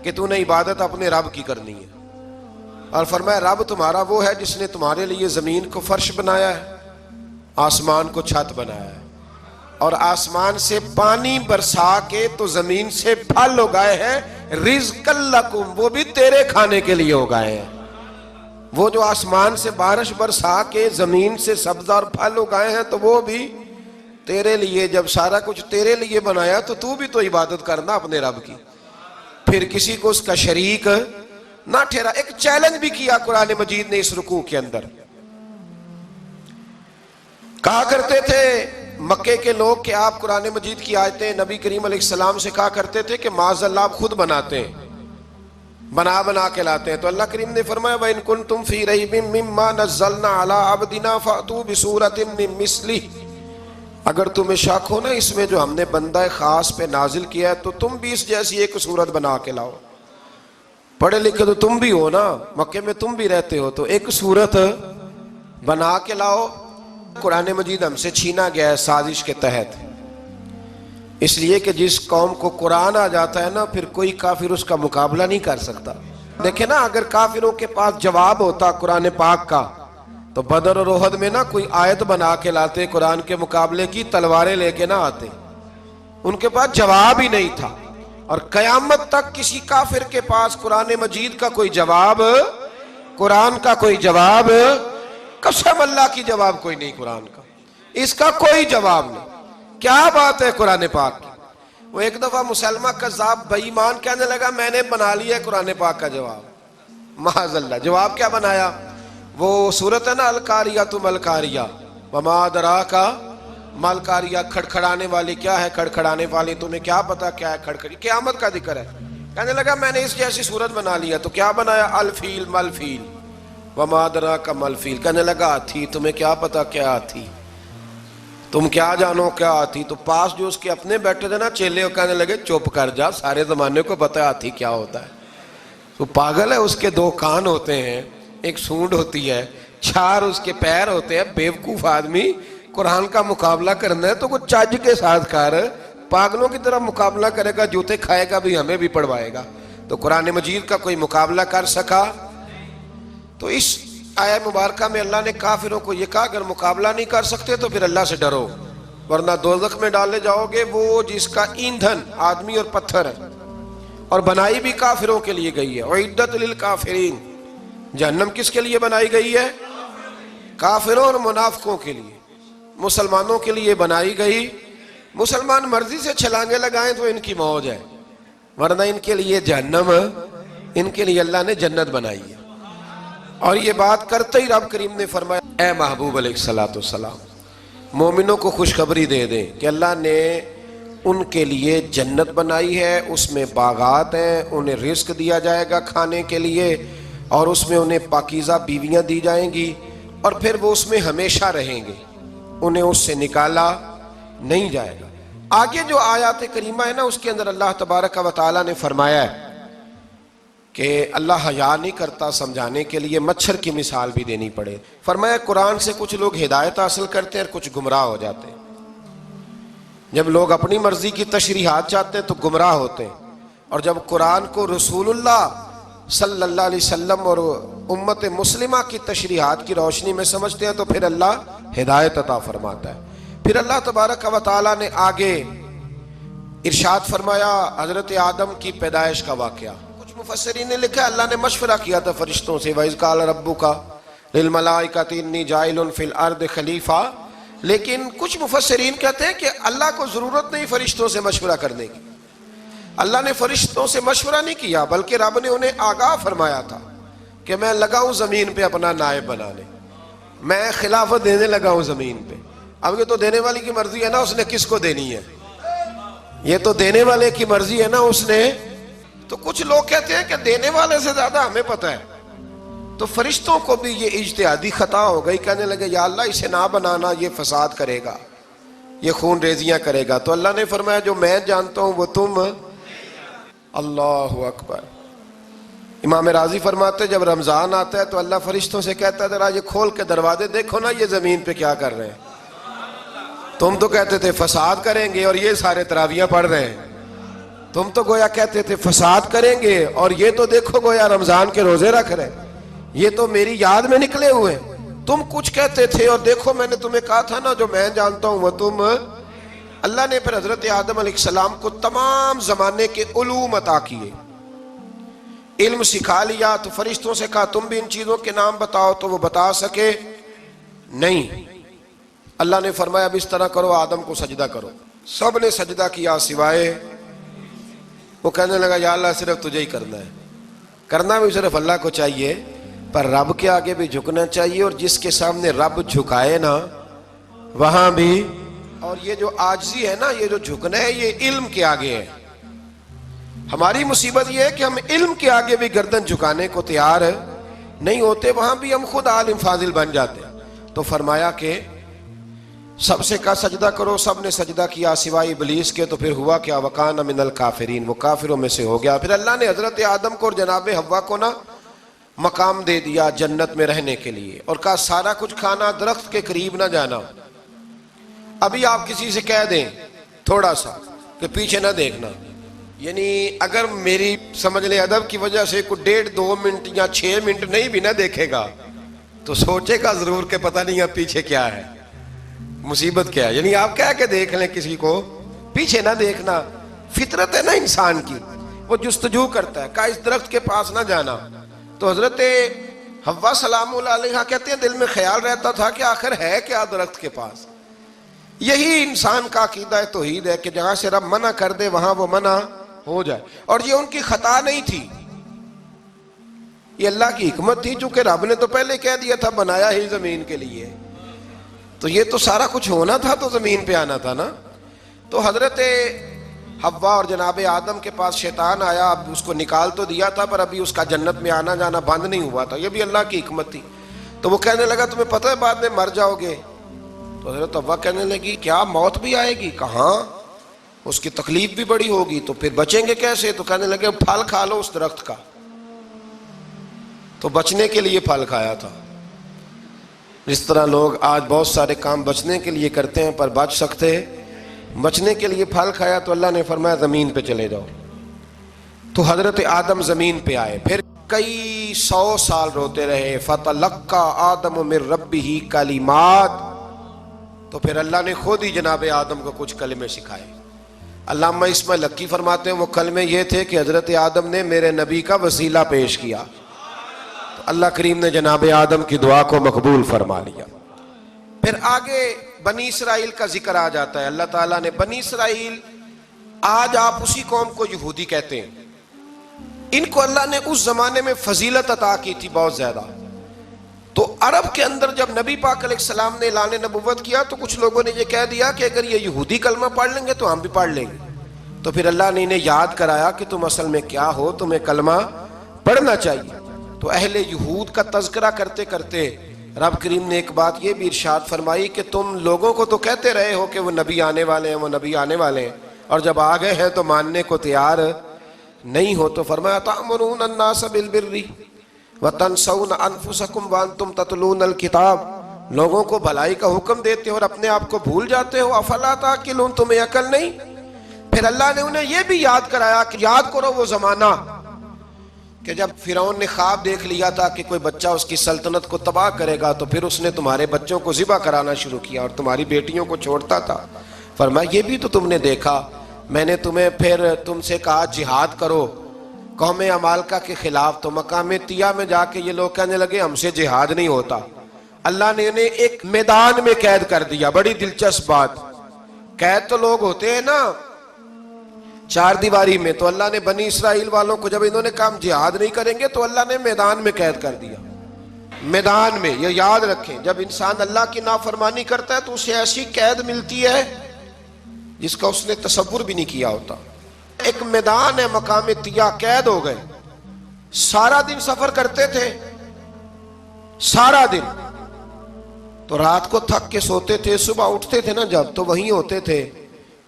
کہ تو نے عبادت اپنے رب کی کرنی ہے، اور فرمایا رب تمہارا وہ ہے جس نے تمہارے لیے زمین کو فرش بنایا ہے، آسمان کو چھت بنایا ہے، اور آسمان سے پانی برسا کے تو زمین سے پھل اگائے ہیں، رزق لکم، وہ بھی تیرے کھانے کے لیے اگائے ہیں۔ وہ جو آسمان سے بارش برسا کے زمین سے سبز اور پھل اگائے ہیں تو وہ بھی تیرے لیے۔ جب سارا کچھ تیرے لیے بنایا تو بھی تو عبادت کرنا اپنے رب کی، پھر کسی کو اس کا شریک نہ ٹھہرا۔ ایک چیلنج بھی کیا قرآن مجید نے اس رکوع کے اندر۔ کہا کرتے تھے مکے کے لوگ کہ آپ قرآن مجید کی آیتیں نبی کریم علیہ السلام سے کہا کرتے تھے کہ معاذ اللہ آپ خود بناتے ہیں، بنا کے لاتے ہیں۔ تو اللہ کریم نے فرمایا وَإِن كُنتُمْ فِي رَيْبٍ مِّمَّا نَزَّلْنَا عَلَىٰ عَبْدِنَا فَأْتُوا بِسُورَةٍ مِّن مِّثْلِهِ، اگر تمہیں شک ہو نا اس میں جو ہم نے بندہ خاص پہ نازل کیا ہے تو تم بھی اس جیسی ایک صورت بنا کے لاؤ۔ پڑھے لکھے تو تم بھی ہو نا، مکے میں تم بھی رہتے ہو، تو ایک صورت بنا کے لاؤ۔ قرآن مجید ہم سے چھینا گیا ہے سازش کے تحت، اس لیے کہ جس قوم کو قرآن آ جاتا ہے نا پھر کوئی کافر اس کا مقابلہ نہیں کر سکتا۔ دیکھیں نا اگر کافروں کے پاس جواب ہوتا قرآن پاک کا تو بدر اور احد میں نا کوئی آیت بنا کے لاتے، قرآن کے مقابلے کی تلواریں لے کے نہ آتے، ان کے پاس جواب ہی نہیں تھا۔ اور قیامت تک کسی کافر کے پاس قرآن مجید کا کوئی جواب، قرآن کا کوئی جواب، قسم اللہ کی جواب کوئی نہیں، قرآن کا اس کا کوئی جواب نہیں۔ کیا بات ہے قرآن پاک کی۔ وہ ایک دفعہ مسلمہ کذاب بے ایمان کہنے لگا میں نے بنا لیا ہے قرآن پاک کا جواب، معاذ اللہ۔ جواب کیا بنایا؟ وہ سورت ہے نا القاریۃ ما القاریۃ وما ادراک ما القاریۃ، کھڑکھڑانے والی کیا ہے، کھڑکھڑانے والی تمہیں کیا پتا کیا ہے کھڑکھڑی، قیامت کا ذکر ہے۔ کہنے لگا میں نے اس جیسی سورت بنا لیا، تو کیا بنایا؟ الفیل ملفیل وما ادراک ما الفیل، کہنے لگا ہاتھی، تمہیں کیا پتا کیا ہاتھی، تم کیا جانو کیا ہاتھی۔ تو پاس جو اس کے اپنے بیٹھے تھے نا چیلے، وہ کہنے لگے چپ کر جا، سارے زمانے کو پتا ہے ہاتھی کیا ہوتا ہے۔ تو پاگل ہے، اس کے 2 کان ہوتے ہیں، ایک سونڈ ہوتی ہے، 4 اس کے پیر ہوتے ہیں۔ بیوقوف آدمی قرآن کا مقابلہ کرنا ہے تو وہ چج کے ساتھ کر، پاگلوں کی طرح مقابلہ کرے گا، جوتے کھائے گا بھی، ہمیں بھی پڑھوائے گا۔ تو قرآن مجید کا کوئی مقابلہ کر سکا؟ تو اس آیہ مبارکہ میں اللہ نے کافروں کو یہ کہا اگر مقابلہ نہیں کر سکتے تو پھر اللہ سے ڈرو، ورنہ دوزخ میں ڈالے جاؤ گے، وہ جس کا ایندھن آدمی اور پتھر ہے، اور بنائی بھی کافروں کے لیے گئی ہے۔ اعدت للکافرین، جہنم کس کے لیے بنائی گئی ہے؟ کافروں اور منافقوں کے لیے۔ مسلمانوں کے لیے بنائی گئی، مسلمان مرضی سے چھلانگے لگائیں تو ان کی موج ہے، ورنہ ان کے لیے جہنم، ان کے لیے اللہ نے جنت بنائی ہے۔ اور یہ بات کرتے ہی رب کریم نے فرمایا اے محبوب علیہ السلام مومنوں کو خوشخبری دے دیں کہ اللہ نے ان کے لیے جنت بنائی ہے، اس میں باغات ہیں، انہیں رزق دیا جائے گا کھانے کے لیے، اور اس میں انہیں پاکیزہ بیویاں دی جائیں گی، اور پھر وہ اس میں ہمیشہ رہیں گے، انہیں اس سے نکالا نہیں جائے گا۔ آگے جو آیات کریمہ ہے نا اس کے اندر اللہ تبارک و تعالیٰ نے فرمایا ہے کہ اللہ حیا نہیں کرتا سمجھانے کے لیے، مچھر کی مثال بھی دینی پڑے۔ فرمایا قرآن سے کچھ لوگ ہدایت حاصل کرتے ہیں اور کچھ گمراہ ہو جاتے ہیں۔ جب لوگ اپنی مرضی کی تشریحات چاہتے ہیں تو گمراہ ہوتے ہیں، اور جب قرآن کو رسول اللہ صلی اللہ علیہ وسلم اور امت مسلمہ کی تشریحات کی روشنی میں سمجھتے ہیں تو پھر اللہ ہدایت عطا فرماتا ہے۔ پھر اللہ تبارک و تعالیٰ نے آگے ارشاد فرمایا حضرت آدم کی پیدائش کا واقعہ۔ کچھ مفسرین نے لکھا اللہ نے مشورہ کیا تھا فرشتوں سے، وَإِذْ قَالَ رَبُّكَ لِلْمَلَائِكَةِ إِنِّي جَاعِلٌ فِي الْأَرْضِ خلیفہ، لیکن کچھ مفسرین کہتے ہیں کہ اللہ کو ضرورت نہیں فرشتوں سے مشورہ کرنے کی. اللہ نے فرشتوں سے مشورہ نہیں کیا، بلکہ رب نے انہیں آگاہ فرمایا تھا کہ میں لگا ہوں زمین پہ اپنا نائب بنانے، میں خلافت دینے لگا ہوں زمین پہ. اب یہ تو دینے والی کی مرضی ہے نا اس نے کس کو دینی ہے، یہ تو دینے والے کی مرضی ہے نا اس نے. تو کچھ لوگ کہتے ہیں کہ دینے والے سے زیادہ ہمیں پتہ ہے. تو فرشتوں کو بھی یہ اجتہادی خطا ہو گئی، کہنے لگے یا اللہ اسے نہ بنانا، یہ فساد کرے گا، یہ خون ریزیاں کرے گا. تو اللہ نے فرمایا جو میں جانتا ہوں وہ تم. اللہ اکبر. امام راضی فرماتے جب رمضان آتا ہے تو اللہ فرشتوں سے کہتا ہے ذرا یہ کھول کے دروازے دیکھو نا یہ زمین پہ کیا کر رہے ہیں. تم تو کہتے تھے فساد کریں گے اور یہ سارے تراویحیں پڑھ رہے ہیں. تم تو گویا کہتے تھے فساد کریں گے اور یہ تو دیکھو گویا رمضان کے روزے رکھ رہے ہیں، یہ تو میری یاد میں نکلے ہوئے ہیں. تم کچھ کہتے تھے اور دیکھو میں نے تمہیں کہا تھا نا جو میں جانتا ہوں وہ تم. اللہ نے پھر حضرت آدم علیہ السلام کو تمام زمانے کے علوم عطا کیے، علم سکھا لیا. تو فرشتوں سے کہا تم بھی ان چیزوں کے نام بتاؤ، تو وہ بتا سکے نہیں. اللہ نے فرمایا اب اس طرح کرو آدم کو سجدہ کرو. سب نے سجدہ کیا سوائے وہ. کہنے لگا یا اللہ صرف تجھے ہی کرنا ہے. کرنا بھی صرف اللہ کو چاہیے، پر رب کے آگے بھی جھکنا چاہیے، اور جس کے سامنے رب جھکائے نا وہاں بھی. اور یہ جو عاجزی ہے نا، یہ جو جھکنا ہے، یہ علم کے آگے ہے. ہماری مصیبت یہ ہے کہ ہم علم کے آگے بھی گردن جھکانے کو تیار نہیں ہوتے، وہاں بھی ہم خود عالم فاضل بن جاتے. تو فرمایا کہ سب سے کہا سجدہ کرو، سب نے سجدہ کیا سوائے ابلیس کے. تو پھر ہوا کیا وکان من الکافرین، وہ کافروں میں سے ہو گیا. پھر اللہ نے حضرت آدم کو اور جناب حوا کو نا مقام دے دیا جنت میں رہنے کے لیے، اور کہا سارا کچھ کھانا، درخت کے قریب نہ جانا. ابھی آپ کسی سے کہہ دیں تھوڑا سا کہ پیچھے نہ دیکھنا، یعنی اگر میری سمجھ لیں ادب کی وجہ سے کوئی 1.5-2 منٹ یا 6 منٹ نہیں بھی نہ دیکھے گا تو سوچے گا ضرور کہ پتہ نہیں اب پیچھے کیا ہے، مصیبت کیا ہے. یعنی آپ کہہ کے دیکھ لیں کسی کو، پیچھے نہ دیکھنا. فطرت ہے نا انسان کی، وہ جستجو کرتا ہے. کہا اس درخت کے پاس نہ جانا. تو حضرت حوا سلام اللہ علیہ کہتے ہیں دل میں خیال رہتا تھا کہ آخر ہے کیا درخت کے پاس. یہی انسان کا عقیدہ توحید ہے کہ جہاں سے رب منع کر دے وہاں وہ منع ہو جائے. اور یہ ان کی خطا نہیں تھی، یہ اللہ کی حکمت تھی، چونکہ رب نے تو پہلے کہہ دیا تھا بنایا ہی زمین کے لیے، تو یہ تو سارا کچھ ہونا تھا تو زمین پہ آنا تھا نا. تو حضرت حوا اور جناب آدم کے پاس شیطان آیا. اب اس کو نکال تو دیا تھا پر ابھی اس کا جنت میں آنا جانا بند نہیں ہوا تھا، یہ بھی اللہ کی حکمت تھی. تو وہ کہنے لگا تمہیں پتہ ہے بعد میں مر جاؤ گے. تو حضرت حوا کہنے لگی کیا موت بھی آئے گی؟ کہاں، اس کی تکلیف بھی بڑی ہوگی، تو پھر بچیں گے کیسے؟ تو کہنے لگے پھل کھا لو اس درخت کا. تو بچنے کے لیے پھل کھایا تھا. جس طرح لوگ آج بہت سارے کام بچنے کے لیے کرتے ہیں پر بچ سکتے، بچنے کے لیے پھل کھایا. تو اللہ نے فرمایا زمین پہ چلے جاؤ. تو حضرت آدم زمین پہ آئے. پھر کئی 100 سال روتے رہے. فَتَلَقَّى آدَمُ مِن رَبِّهِ کَلِمَاتٍ. تو پھر اللہ نے خود ہی جناب آدم کو کچھ کلمے سکھائے. علامہ اسماعیل لکی فرماتے ہیں وہ کلمے یہ تھے کہ حضرت آدم نے میرے نبی کا وسیلہ پیش کیا، تو اللہ کریم نے جناب آدم کی دعا کو مقبول فرما لیا. پھر آگے بنی اسرائیل کا ذکر آ جاتا ہے. اللہ تعالیٰ نے بنی اسرائیل، آج آپ اسی قوم کو یہودی کہتے ہیں، ان کو اللہ نے اس زمانے میں فضیلت عطا کی تھی بہت زیادہ. تو عرب کے اندر جب نبی پاک علیہ السلام نے اعلان نبوت کیا تو کچھ لوگوں نے یہ کہہ دیا کہ اگر یہ یہودی کلمہ پڑھ لیں گے تو ہم بھی پڑھ لیں گے. تو پھر اللہ نے انہیں یاد کرایا کہ تم اصل میں کیا ہو، تمہیں کلمہ پڑھنا چاہیے. تو اہل یہود کا تذکرہ کرتے کرتے رب کریم نے ایک بات یہ بھی ارشاد فرمائی کہ تم لوگوں کو تو کہتے رہے ہو کہ وہ نبی آنے والے ہیں، وہ نبی آنے والے ہیں، اور جب آ گئے ہیں تو ماننے کو تیار نہیں ہو. تو فرمایا تأمرون الناس بالبر وَتَنْسَوْنَ أَنفُسَكُمْ وَأَنْتُمْ تَتْلُونَ الْكِتَابَ. لوگوں کو بھلائی کا حکم دیتے ہو اور اپنے آپ کو بھول جاتے ہو. افلا تعقلون، تمہیں عقل نہیں؟ پھر اللہ نے انہیں یہ بھی یاد کرایا کہ یاد کرو وہ زمانہ کہ جب فرعون نے خواب دیکھ لیا تھا کہ کوئی بچہ اس کی سلطنت کو تباہ کرے گا، تو پھر اس نے تمہارے بچوں کو ذبح کرانا شروع کیا اور تمہاری بیٹیوں کو چھوڑتا تھا. فرمایا یہ بھی تو تم نے دیکھا. میں نے تمہیں پھر تم سے کہا جہاد کرو قوم عمالقہ کے خلاف، تو مقام طیہ میں جا کے یہ لوگ کہنے لگے ہم سے جہاد نہیں ہوتا. اللہ نے انہیں ایک میدان میں قید کر دیا. بڑی دلچسپ بات. قید تو لوگ ہوتے ہیں نا چار دیواری میں, تو اللہ نے بنی اسرائیل والوں کو جب انہوں نے کہا جہاد نہیں کریں گے تو اللہ نے میدان میں قید کر دیا. میدان میں. یہ یاد رکھیں, جب انسان اللہ کی نافرمانی کرتا ہے تو اسے ایسی قید ملتی ہے جس کا اس نے تصور بھی نہیں کیا ہوتا. ایک میدان ہے مقام طیہ, قید ہو گئے. سارا دن سفر کرتے تھے, سارا دن. تو رات کو تھک کے سوتے تھے, صبح اٹھتے تھے نا جب, تو وہیں ہوتے تھے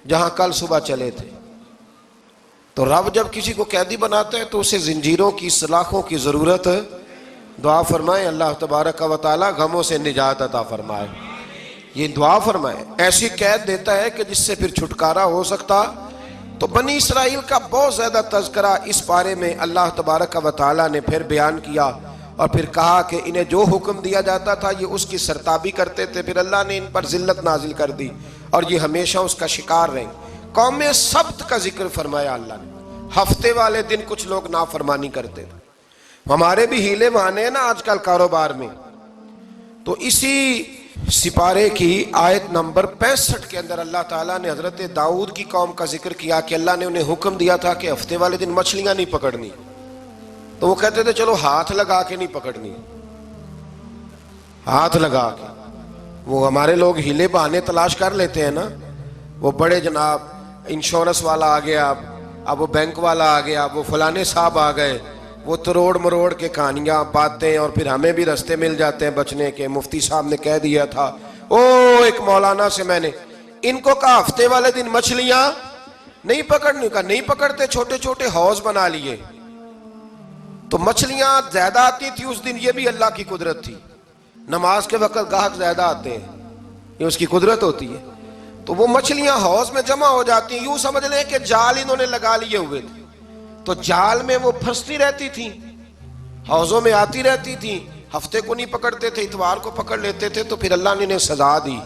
جہاں کل صبح چلے تھے. تو رب جب کسی کو قیدی بناتا ہے تو اسے زنجیروں کی, سلاخوں کی ضرورت. دعا فرمائیں اللہ تبارک و تعالی غموں سے نجات عطا فرمائے. یہ دعا فرمائیں. ایسی قید دیتا ہے کہ جس سے پھر چھٹکارا ہو سکتا. تو بنی اسرائیل کا بہت زیادہ تذکرہ اس پارے میں اللہ تبارک و تعالی نے پھر بیان کیا, اور پھر کہا کہ انہیں جو حکم دیا جاتا تھا یہ اس کی سرتابی کرتے تھے. پھر اللہ نے ان پر ذلت نازل کر دی اور یہ ہمیشہ اس کا شکار رہیں. قوم سبت کا ذکر فرمایا اللہ نے. ہفتے والے دن کچھ لوگ نافرمانی کرتے تھے. ہمارے بھی ہیلے بہانے ہیں نا آج کل کاروبار میں. تو اسی سپارے کی آیت نمبر 65 کے اندر اللہ تعالیٰ نے حضرت داؤد کی قوم کا ذکر کیا کہ اللہ نے انہیں حکم دیا تھا کہ ہفتے والے دن مچھلیاں نہیں پکڑنی. تو وہ کہتے تھے چلو ہاتھ لگا کے نہیں پکڑنی, ہاتھ لگا کے. وہ ہمارے لوگ ہیلے بہانے تلاش کر لیتے ہیں نا. وہ بڑے جناب انشورنس والا آ گیا, اب وہ بینک والا آ گیا, وہ فلانے صاحب آ گئے, وہ تروڑ مروڑ کے کہانیاں باتیں, اور پھر ہمیں بھی رستے مل جاتے ہیں بچنے کے. مفتی صاحب نے کہہ دیا تھا, ایک مولانا سے میں نے ان کو کہا ہفتے والے دن مچھلیاں نہیں پکڑنی. کہا نہیں پکڑتے, چھوٹے چھوٹے حوض بنا لیے. تو مچھلیاں زیادہ آتی تھی اس دن, یہ بھی اللہ کی قدرت تھی. نماز کے وقت گاہک زیادہ آتے ہیں, یہ اس کی قدرت ہوتی ہے. تو وہ مچھلیاں حوض میں جمع ہو جاتی ہیں. یوں سمجھ لیں کہ جال انہوں نے لگا لیے ہوئے تھے, تو جال میں وہ پھنستی رہتی تھی, حوضوں میں آتی رہتی تھی. ہفتے کو نہیں پکڑتے تھے, اتوار کو پکڑ لیتے تھے. تو پھر اللہ نے انہیں سزا دی.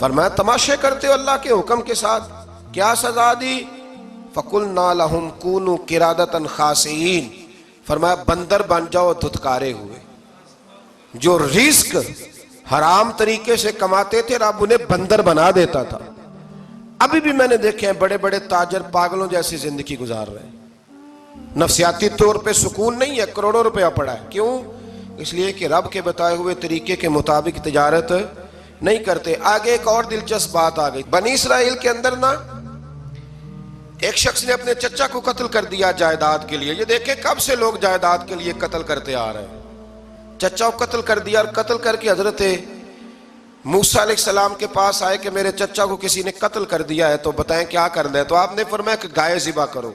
فرمایا تماشے کرتے ہو اللہ کے حکم کے ساتھ. کیا سزا دی؟ فَقُلْنَا لَهُمْ كُونُوا قِرَادَةً خَاسِئِينَ. فرمایا بندر بن جاؤ دھتکارے ہوئے. جو رزق حرام طریقے سے کماتے تھے رب انہیں بندر بنا دیتا تھا. ابھی بھی میں نے دیکھے ہیں بڑے بڑے تاجر پاگلوں جیسی زندگی گزار رہے ہیں. نفسیاتی طور پہ سکون نہیں ہے, کروڑوں روپیہ پڑا ہے. کیوں؟ اس لیے کہ رب کے بتائے ہوئے طریقے کے مطابق تجارت نہیں کرتے. آگے ایک اور دلچسپ بات آ گئی. بنی اسرائیل کے اندر نا ایک شخص نے اپنے چچا کو قتل کر دیا جائیداد کے لیے. یہ دیکھیں کب سے لوگ جائیداد کے لیے قتل کرتے آ رہے ہیں. چچا کو قتل کر دیا, اور قتل کر کے حضرت موسیٰ علیہ السلام کے پاس آئے کہ میرے چچا کو کسی نے قتل کر دیا ہے, تو بتائیں کیا کرنا ہے. تو آپ نے فرمایا کہ گائے ذبح کرو,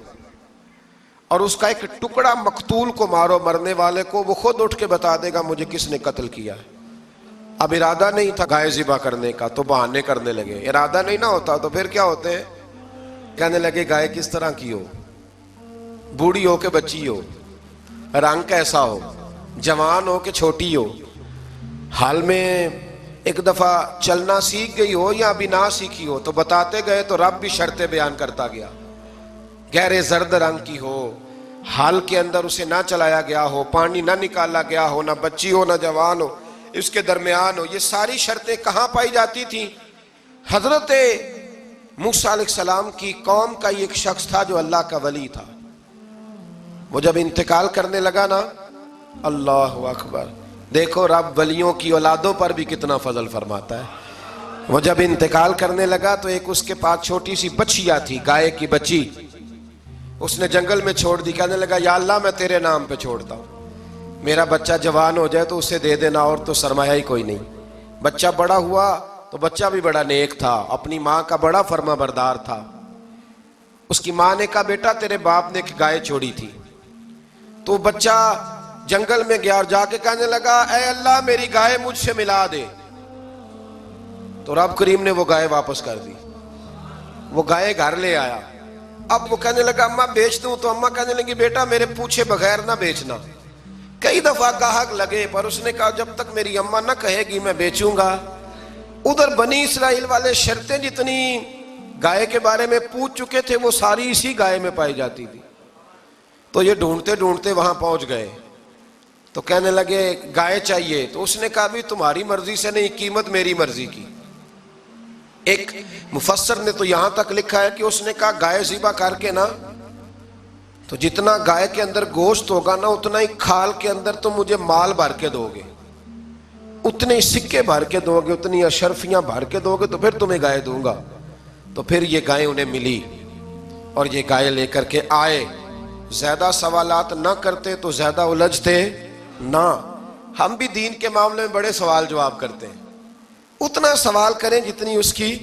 اور اس کا ایک ٹکڑا مقتول کو مارو, مرنے والے کو. وہ خود اٹھ کے بتا دے گا مجھے کس نے قتل کیا ہے. اب ارادہ نہیں تھا گائے ذبح کرنے کا, تو بہانے کرنے لگے. ارادہ نہیں نہ ہوتا تو پھر کیا ہوتے ہیں, کہنے لگے گائے کس طرح کی ہو, بوڑھی ہو کہ بچی ہو, رنگ کیسا ہو, جوان ہو کہ چھوٹی ہو, حال میں ایک دفعہ چلنا سیکھ گئی ہو یا ابھی نہ سیکھی ہو. تو بتاتے گئے تو رب بھی شرطیں بیان کرتا گیا. گہرے زرد رنگ کی ہو, حال کے اندر اسے نہ چلایا گیا ہو, پانی نہ نکالا گیا ہو, نہ بچی ہو نہ جوان ہو, اس کے درمیان ہو. یہ ساری شرطیں کہاں پائی جاتی تھیں؟ حضرت موسیٰ علیہ السلام کی قوم کا ایک شخص تھا جو اللہ کا ولی تھا. وہ جب انتقال کرنے لگا نا, اللہ اکبر, دیکھو رب ولیوں کی اولادوں پر بھی کتنا فضل فرماتا ہے. وہ جب انتقال کرنے لگا تو ایک اس کے پاس چھوٹی سی بچیا تھی, گائے کی بچی. اس نے جنگل میں چھوڑ دی. کہنے لگا یا اللہ میں تیرے نام پہ چھوڑتا ہوں, میرا بچہ جوان ہو جائے تو اسے دے دینا, اور تو سرمایہ ہی کوئی نہیں. بچہ بڑا ہوا تو بچہ بھی بڑا نیک تھا, اپنی ماں کا بڑا فرما بردار تھا. اس کی ماں نے کہا بیٹا تیرے باپ نے ایک گائے چھوڑی تھی. تو بچہ جنگل میں گیا اور جا کے کہنے لگا اے اللہ میری گائے مجھ سے ملا دے. تو رب کریم نے وہ گائے واپس کر دی. وہ گائے گھر لے آیا. اب وہ کہنے لگا اماں بیچ دوں, تو اماں کہنے لگی بیٹا میرے پوچھے بغیر نہ بیچنا. کئی دفعہ گاہک لگے پر اس نے کہا جب تک میری اماں نہ کہے گی میں بیچوں گا. ادھر بنی اسرائیل والے شرطیں جتنی گائے کے بارے میں پوچھ چکے تھے وہ ساری اسی گائے میں پائی جاتی تھی. تو یہ ڈھونڈتے ڈھونڈتے وہاں پہنچ گئے. تو کہنے لگے گائے چاہیے، تو اس نے کہا بھی تمہاری مرضی سے نہیں، قیمت میری مرضی کی۔ ایک مفسر نے تو یہاں تک لکھا ہے کہ اس نے کہا گائے ذبح کر کے نا، تو جتنا گائے کے اندر گوشت ہوگا نا اتنا ہی کھال کے اندر تم مجھے مال بھر کے دو گے، اتنے سکے بھر کے دو گے، اتنی اشرفیاں بھر کے دو گے تو پھر تمہیں گائے دوں گا۔ تو پھر یہ گائے انہیں ملی اور یہ گائے لے کر کے آئے۔ زیادہ سوالات نہ کرتے تو زیادہ الجھتے نہ۔ ہم بھی دین کے معاملے میں بڑے سوال جواب کرتے ہیں، اتنا سوال کریں جتنی اس کی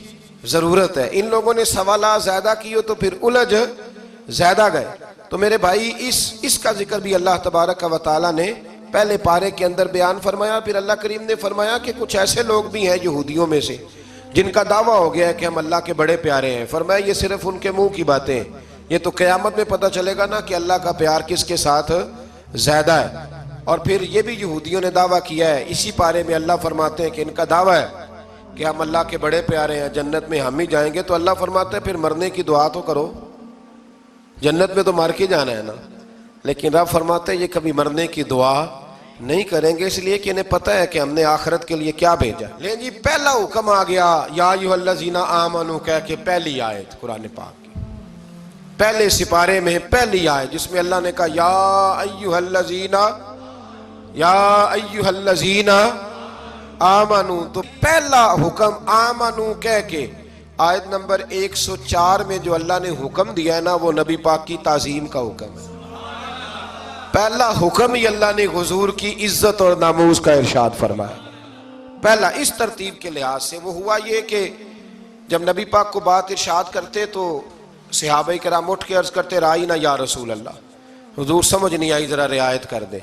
ضرورت ہے۔ ان لوگوں نے سوالات زیادہ کیے تو پھر الجھ زیادہ گئے۔ تو میرے بھائی اس کا ذکر بھی اللہ تبارک و تعالیٰ نے پہلے پارے کے اندر بیان فرمایا۔ پھر اللہ کریم نے فرمایا کہ کچھ ایسے لوگ بھی ہیں یہودیوں میں سے جن کا دعویٰ ہو گیا ہے کہ ہم اللہ کے بڑے پیارے ہیں۔ فرمایا یہ صرف ان کے منہ کی باتیں ہیں، یہ تو قیامت میں پتہ چلے گا نا کہ اللہ کا پیار کس کے ساتھ زیادہ ہے۔ اور پھر یہ بھی یہودیوں نے دعویٰ کیا ہے، اسی پارے میں اللہ فرماتے ہیں کہ ان کا دعویٰ ہے کہ ہم اللہ کے بڑے پیارے ہیں، جنت میں ہم ہی جائیں گے۔ تو اللہ فرماتے ہیں پھر مرنے کی دعا تو کرو، جنت میں تو مر کے جانا ہے نا۔ لیکن رب فرماتے ہیں یہ کبھی مرنے کی دعا نہیں کریں گے، اس لیے کہ انہیں پتہ ہے کہ ہم نے آخرت کے لیے کیا بھیجا۔ لیکن جی پہلا حکم آ گیا یا ایھا الذین آمنوا کہہ کے، پہلی آیت قرآن پاک کی پہلے سپارے میں پہلی آیت جس میں اللہ نے کہا یا ایھا الذین آمنوا، تو پہلا حکم آمنوا کہہ کے۔ آیت نمبر 104 میں جو اللہ نے حکم دیا ہے نا وہ نبی پاک کی تعظیم کا حکم ہے۔ پہلا حکم ہی اللہ نے حضور کی عزت اور ناموس کا ارشاد فرمایا۔ پہلا اس ترتیب کے لحاظ سے وہ ہوا یہ کہ جب نبی پاک کو بات ارشاد کرتے تو صحابہ کرام اٹھ کے عرض کرتے رائینا یا رسول اللہ، حضور سمجھ نہیں آئی ذرا رعایت کر دے۔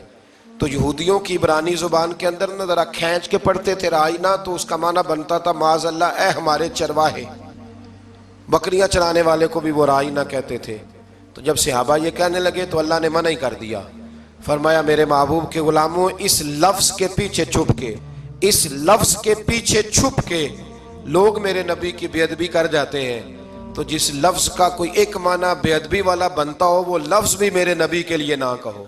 تو یہودیوں کی عبرانی زبان کے اندر نہ ذرا کھینچ کے پڑھتے تھے رائینا، تو اس کا معنی بنتا تھا معاذ اللہ اے ہمارے چرواہے، بکریاں چرانے والے کو بھی وہ رائینا کہتے تھے۔ تو جب صحابہ یہ کہنے لگے تو اللہ نے منع ہی کر دیا، فرمایا میرے محبوب کے غلاموں اس لفظ کے پیچھے چھپ کے، اس لفظ کے پیچھے چھپ کے لوگ میرے نبی کی بے ادبی کر جاتے ہیں۔ تو جس لفظ کا کوئی ایک معنی بے ادبی والا بنتا ہو وہ لفظ بھی میرے نبی کے لیے نہ کہو،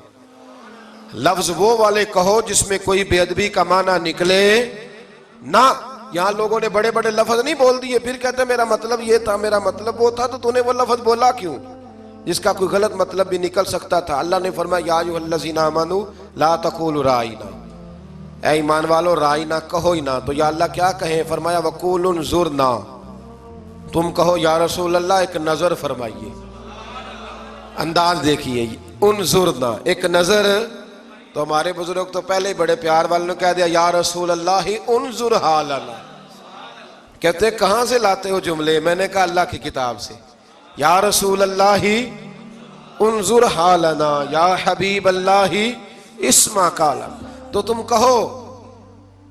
لفظ وہ والے کہو جس میں کوئی بے ادبی کا معنی نکلے نہ۔ یہاں لوگوں نے بڑے بڑے لفظ نہیں بول دیے، پھر کہتے میرا مطلب یہ تھا، میرا مطلب وہ تھا، تو تو نے وہ لفظ بولا کیوں جس کا کوئی غلط مطلب بھی نکل سکتا تھا۔ اللہ نے فرمایا یا ایھا الذین آمنوا لا تقولوا رائینا، اے ایمان والو رائینا کہو ہی نہ۔ تو یا اللہ کیا کہیں؟ فرمایا وقولوا انظرنا، تم کہو یا رسول اللہ ایک نظر فرمائیے، انداز دیکھیے، انظرنا ایک نظر۔ تو ہمارے بزرگ تو پہلے ہی بڑے پیار والوں نے کہہ دیا یا رسول اللہ انظر حالنا۔ کہتے کہاں سے لاتے ہو جملے؟ میں نے کہا اللہ کی کتاب سے۔ یا رسول اللہ انظر حالنا یا حبیب اللہ اسمع قالنا، تو تم کہو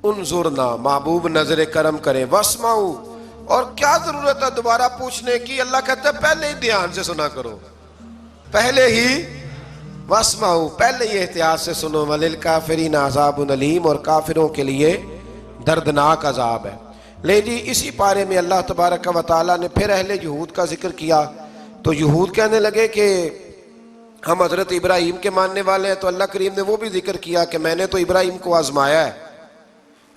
انظرنا، محبوب نظر کرم کریں، واسمعوا، اور کیا ضرورت ہے دوبارہ پوچھنے کی؟ اللہ کہتا ہے پہلے ہی دھیان سے سنا کرو، پہلے ہی واسمعوا، پہلے ہی احتیاط سے سنو، وللکافرین عذاب علیم، اور کافروں کے لیے دردناک عذاب ہے۔ لے جی اسی پارے میں اللہ تبارک و تعالیٰ نے پھر اہل یہود کا ذکر کیا۔ تو یہود کہنے لگے کہ ہم حضرت ابراہیم کے ماننے والے ہیں، تو اللہ کریم نے وہ بھی ذکر کیا کہ میں نے تو ابراہیم کو آزمایا ہے،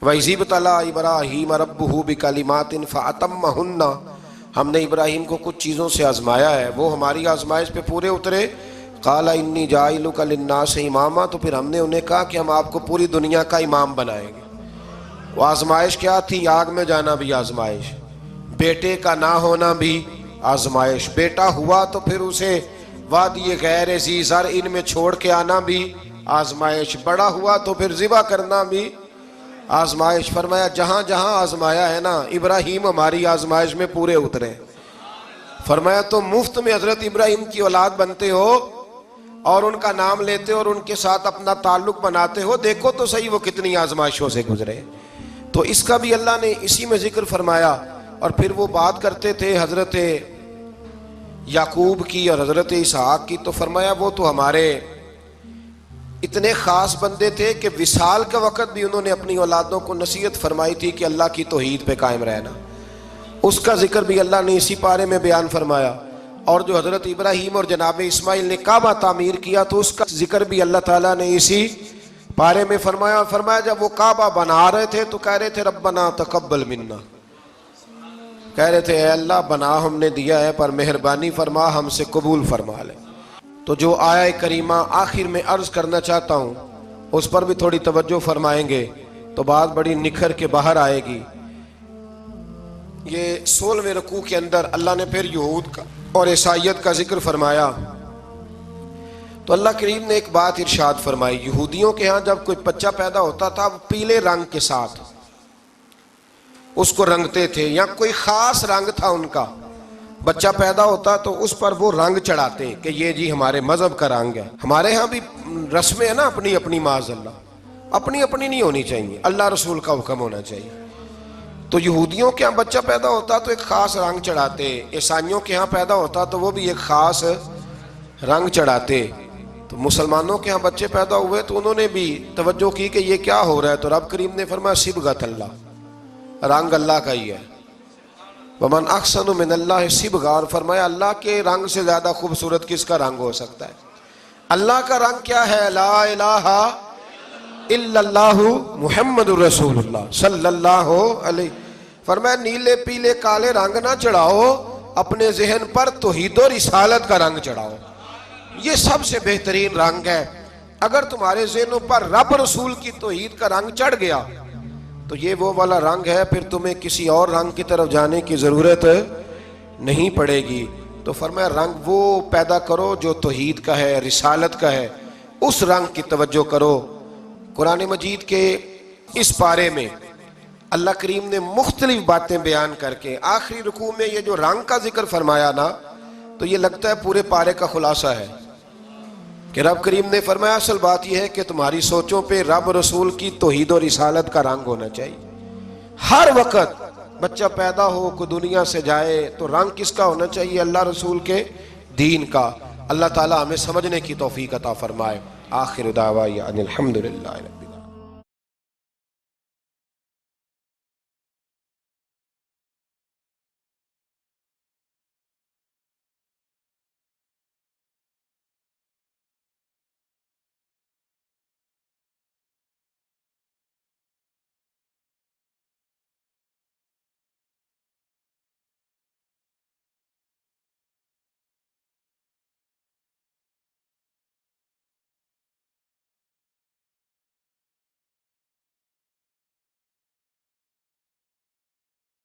وَإِذِ ابْتَلَىٰ إِبْرَاهِيمَ رَبُّهُ بِكَلِمَاتٍ فَأَتَمَّهُنَّ، ہم نے ابراہیم کو کچھ چیزوں سے آزمایا ہے، وہ ہماری آزمائش پہ پورے اترے۔ قَالَ إِنِّي جَاعِلُكَ لِلنَّاسِ إِمَامًا، تو پھر ہم نے انہیں کہا کہ ہم آپ کو پوری دنیا کا امام بنائیں گے۔ وہ آزمائش کیا تھی؟ آگ میں جانا بھی آزمائش، بیٹے کا نہ ہونا بھی آزمائش، بیٹا ہوا تو پھر اسے وادی غیر ذی زرع ان میں چھوڑ کے آنا بھی آزمائش، بڑا ہوا تو پھر ذبح کرنا بھی آزمائش۔ فرمایا جہاں جہاں آزمایا ہے نا، ابراہیم ہماری آزمائش میں پورے اترے۔ فرمایا تم مفت میں حضرت ابراہیم کی اولاد بنتے ہو اور ان کا نام لیتے ہو اور ان کے ساتھ اپنا تعلق بناتے ہو، دیکھو تو صحیح وہ کتنی آزمائشوں سے گزرے۔ تو اس کا بھی اللہ نے اسی میں ذکر فرمایا۔ اور پھر وہ بات کرتے تھے حضرت یعقوب کی اور حضرت اسحاق کی، تو فرمایا وہ تو ہمارے اتنے خاص بندے تھے کہ وصال کے وقت بھی انہوں نے اپنی اولادوں کو نصیحت فرمائی تھی کہ اللہ کی توحید پہ قائم رہنا، اس کا ذکر بھی اللہ نے اسی پارے میں بیان فرمایا۔ اور جو حضرت ابراہیم اور جناب اسماعیل نے کعبہ تعمیر کیا تو اس کا ذکر بھی اللہ تعالیٰ نے اسی پارے میں فرمایا جب وہ کعبہ بنا رہے تھے تو کہہ رہے تھے ربنا تقبل منا، کہہ رہے تھے اے اللہ بنا ہم نے دیا ہے پر مہربانی فرما ہم سے قبول فرما لے۔ تو جو آیہ کریمہ آخر میں عرض کرنا چاہتا ہوں اس پر بھی تھوڑی توجہ فرمائیں گے تو بات بڑی نکھر کے باہر آئے گی۔ یہ 16ویں رکوع کے اندر اللہ نے پھر یہود کا اور عیسائیت کا ذکر فرمایا تو اللہ کریم نے ایک بات ارشاد فرمائی، یہودیوں کے ہاں جب کوئی بچہ پیدا ہوتا تھا وہ پیلے رنگ کے ساتھ اس کو رنگتے تھے، یا کوئی خاص رنگ تھا ان کا، بچہ پیدا ہوتا تو اس پر وہ رنگ چڑھاتے کہ یہ جی ہمارے مذہب کا رنگ ہے۔ ہمارے ہاں بھی رسمیں ہیں نا اپنی اپنی، معاذ اللہ اپنی نہیں ہونی چاہیے، اللہ رسول کا حکم ہونا چاہیے۔ تو یہودیوں کے ہاں بچہ پیدا ہوتا تو ایک خاص رنگ چڑھاتے، عیسائیوں کے ہاں پیدا ہوتا تو وہ بھی ایک خاص رنگ چڑھاتے۔ تو مسلمانوں کے ہاں بچے پیدا ہوئے تو انہوں نے بھی توجہ کی کہ یہ کیا ہو رہا ہے، تو رب کریم نے فرمایا صبغۃ اللہ، رنگ اللہ کا ہی ہے۔ ومن احسن من اللہ صبغہ، اور فرمایا اللہ کے رنگ سے زیادہ خوبصورت کس کا رنگ ہو سکتا ہے؟ اللہ کا رنگ کیا ہے؟ لا الہ الا اللہ محمد رسول اللہ صلی اللہ علیہ۔ فرمایا نیلے پیلے کالے رنگ نہ چڑھاؤ، اپنے ذہن پر توحید و رسالت کا رنگ چڑھاؤ، یہ سب سے بہترین رنگ ہے۔ اگر تمہارے ذہنوں پر رب رسول کی توحید کا رنگ چڑھ گیا تو یہ وہ والا رنگ ہے، پھر تمہیں کسی اور رنگ کی طرف جانے کی ضرورت نہیں پڑے گی۔ تو فرمایا رنگ وہ پیدا کرو جو توحید کا ہے، رسالت کا ہے، اس رنگ کی توجہ کرو۔ قرآن مجید کے اس پارے میں اللہ کریم نے مختلف باتیں بیان کر کے آخری رکوع میں یہ جو رنگ کا ذکر فرمایا نا، تو یہ لگتا ہے پورے پارے کا خلاصہ ہے کہ رب کریم نے فرمایا اصل بات یہ ہے کہ تمہاری سوچوں پہ رب رسول کی توحید و رسالت کا رنگ ہونا چاہیے۔ ہر وقت بچہ پیدا ہو، کوئی دنیا سے جائے تو رنگ کس کا ہونا چاہیے؟ اللہ رسول کے دین کا۔ اللہ تعالیٰ ہمیں سمجھنے کی توفیق عطا فرمائے۔ آخر دعوانا ان الحمدللہ۔